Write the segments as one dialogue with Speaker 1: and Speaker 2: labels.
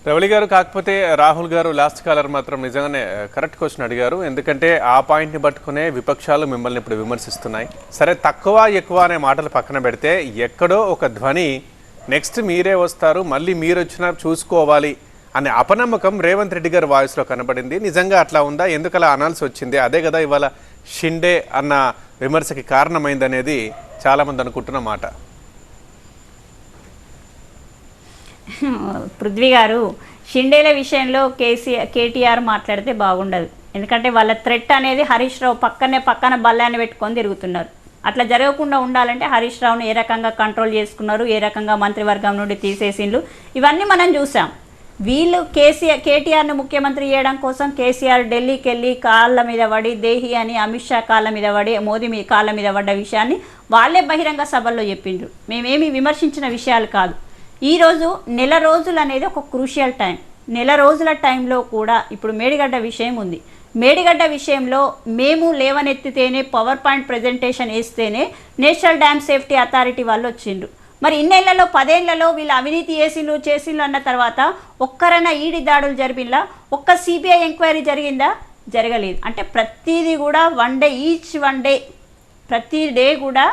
Speaker 1: రవళి గారు, కాకపోతే రాహుల్ గారు లాస్ట్ కాలర్ మాత్రం నిజంగానే కరెక్ట్ క్వశ్చన్ అడిగారు. ఎందుకంటే ఆ పాయింట్ని పట్టుకునే విపక్షాలు మిమ్మల్ని ఇప్పుడు విమర్శిస్తున్నాయి. సరే, తక్కువ ఎక్కువ అనే మాటలు పక్కన పెడితే ఎక్కడో ఒక ధ్వని నెక్స్ట్ మీరే వస్తారు, మళ్ళీ మీరు వచ్చినా చూసుకోవాలి అనే అపనమ్మకం రేవంత్ రెడ్డి గారి వాయిస్లో కనబడింది. నిజంగా అట్లా ఉందా? ఎందుకు అలా అనాల్సి వచ్చింది? అదే కదా ఇవాళ షిండే అన్న విమర్శకి కారణమైందనేది చాలామంది అనుకుంటున్న మాట.
Speaker 2: పృథ్వీ గారు, షిండేల విషయంలో కేటీఆర్ మాట్లాడితే బాగుండదు. ఎందుకంటే వాళ్ళ థ్రెట్ అనేది హరీష్ రావు పక్కన బల్లాన్ని పెట్టుకొని తిరుగుతున్నారు. అట్లా జరగకుండా ఉండాలంటే హరీష్ రావును ఏ రకంగా కంట్రోల్ చేసుకున్నారు, ఏ రకంగా మంత్రివర్గం నుండి తీసేసిండ్రు, ఇవన్నీ మనం చూసాం. వీళ్ళు కేటీఆర్ను ముఖ్యమంత్రి చేయడం కోసం కేసీఆర్ ఢిల్లీకి వెళ్ళి కాళ్ళ మీద పడి, దేహి అని అమిత్ షా కాళ్ళ మీద పడి, మోదీ కాళ్ళ మీద పడ్డ విషయాన్ని వాళ్ళే బహిరంగ సభల్లో చెప్పిండ్రు. మేమేమి విమర్శించిన విషయాలు కాదు. ఈరోజు నెల రోజులు అనేది ఒక క్రూషియల్ టైం. నెల రోజుల టైంలో కూడా ఇప్పుడు మేడిగడ్డ విషయం ఉంది. మేడిగడ్డ విషయంలో మేము లేవనెత్తితేనే, పవర్ పాయింట్ ప్రజెంటేషన్ వేస్తేనే నేషనల్ డ్యామ్ సేఫ్టీ అథారిటీ వాళ్ళు వచ్చిండ్రు. మరి ఇన్నేళ్లలో 10 ఏళ్లలో వీళ్ళు అవినీతి చేసిండ్రు అన్న తర్వాత ఒక్కరైనా ఈడీ దాడులు జరిపిందా? ఒక్క సిబిఐ ఎంక్వైరీ జరిగిందా? జరగలేదు. అంటే ప్రతిదీ కూడా వన్ డే ప్రతి డే కూడా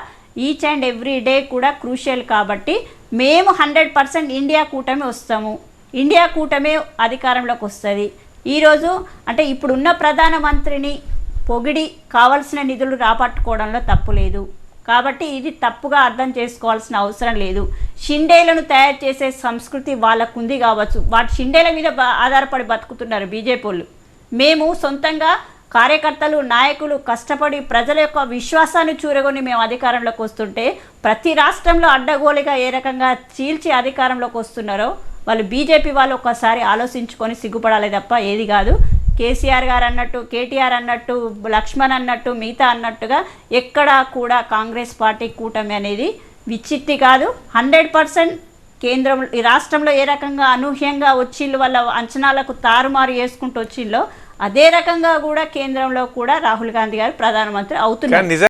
Speaker 2: ఈచ్ అండ్ ఎవ్రీ డే కూడా క్రూషియల్. కాబట్టి మేము 100% ఇండియా కూటమి వస్తాము, ఇండియా కూటమే అధికారంలోకి వస్తుంది. ఈరోజు అంటే ఇప్పుడున్న ప్రధానమంత్రిని పొగిడి కావాల్సిన నిధులు రాబట్టుకోవడంలో తప్పు లేదు. కాబట్టి ఇది తప్పుగా అర్థం చేసుకోవాల్సిన అవసరం లేదు. షిండేలను తయారు చేసే సంస్కృతి వాళ్ళకు ఉంది కావచ్చు, వాటి షిండేల మీద ఆధారపడి బతుకుతున్నారు బీజేపీ వాళ్ళు. మేము సొంతంగా కార్యకర్తలు, నాయకులు కష్టపడి ప్రజల యొక్క విశ్వాసాన్ని చూరగొని మేము అధికారంలోకి వస్తుంటే ప్రతి రాష్ట్రంలో అడ్డగోలుగా ఏ రకంగా చీల్చి అధికారంలోకి వస్తున్నారో వాళ్ళు బీజేపీ వాళ్ళు ఒక్కసారి ఆలోచించుకొని సిగ్గుపడాలి తప్ప ఏది కాదు. కేసీఆర్ గారు అన్నట్టు, కేటీఆర్ అన్నట్టు, లక్ష్మణ్ అన్నట్టు, మిగతా అన్నట్టుగా ఎక్కడా కూడా కాంగ్రెస్ పార్టీ కూటమి అనేది విచ్చిత్తి కాదు. 100% కేంద్రం ఈ రాష్ట్రంలో ఏ రకంగా అనూహ్యంగా వచ్చిళ్ళు వాళ్ళ అంచనాలకు తారుమారు చేసుకుంటూ వచ్చిల్లో అదే రకంగా కూడా కేంద్రంలో కూడా రాహుల్ గాంధీ గారు ప్రధానమంత్రి అవుతున్నారు.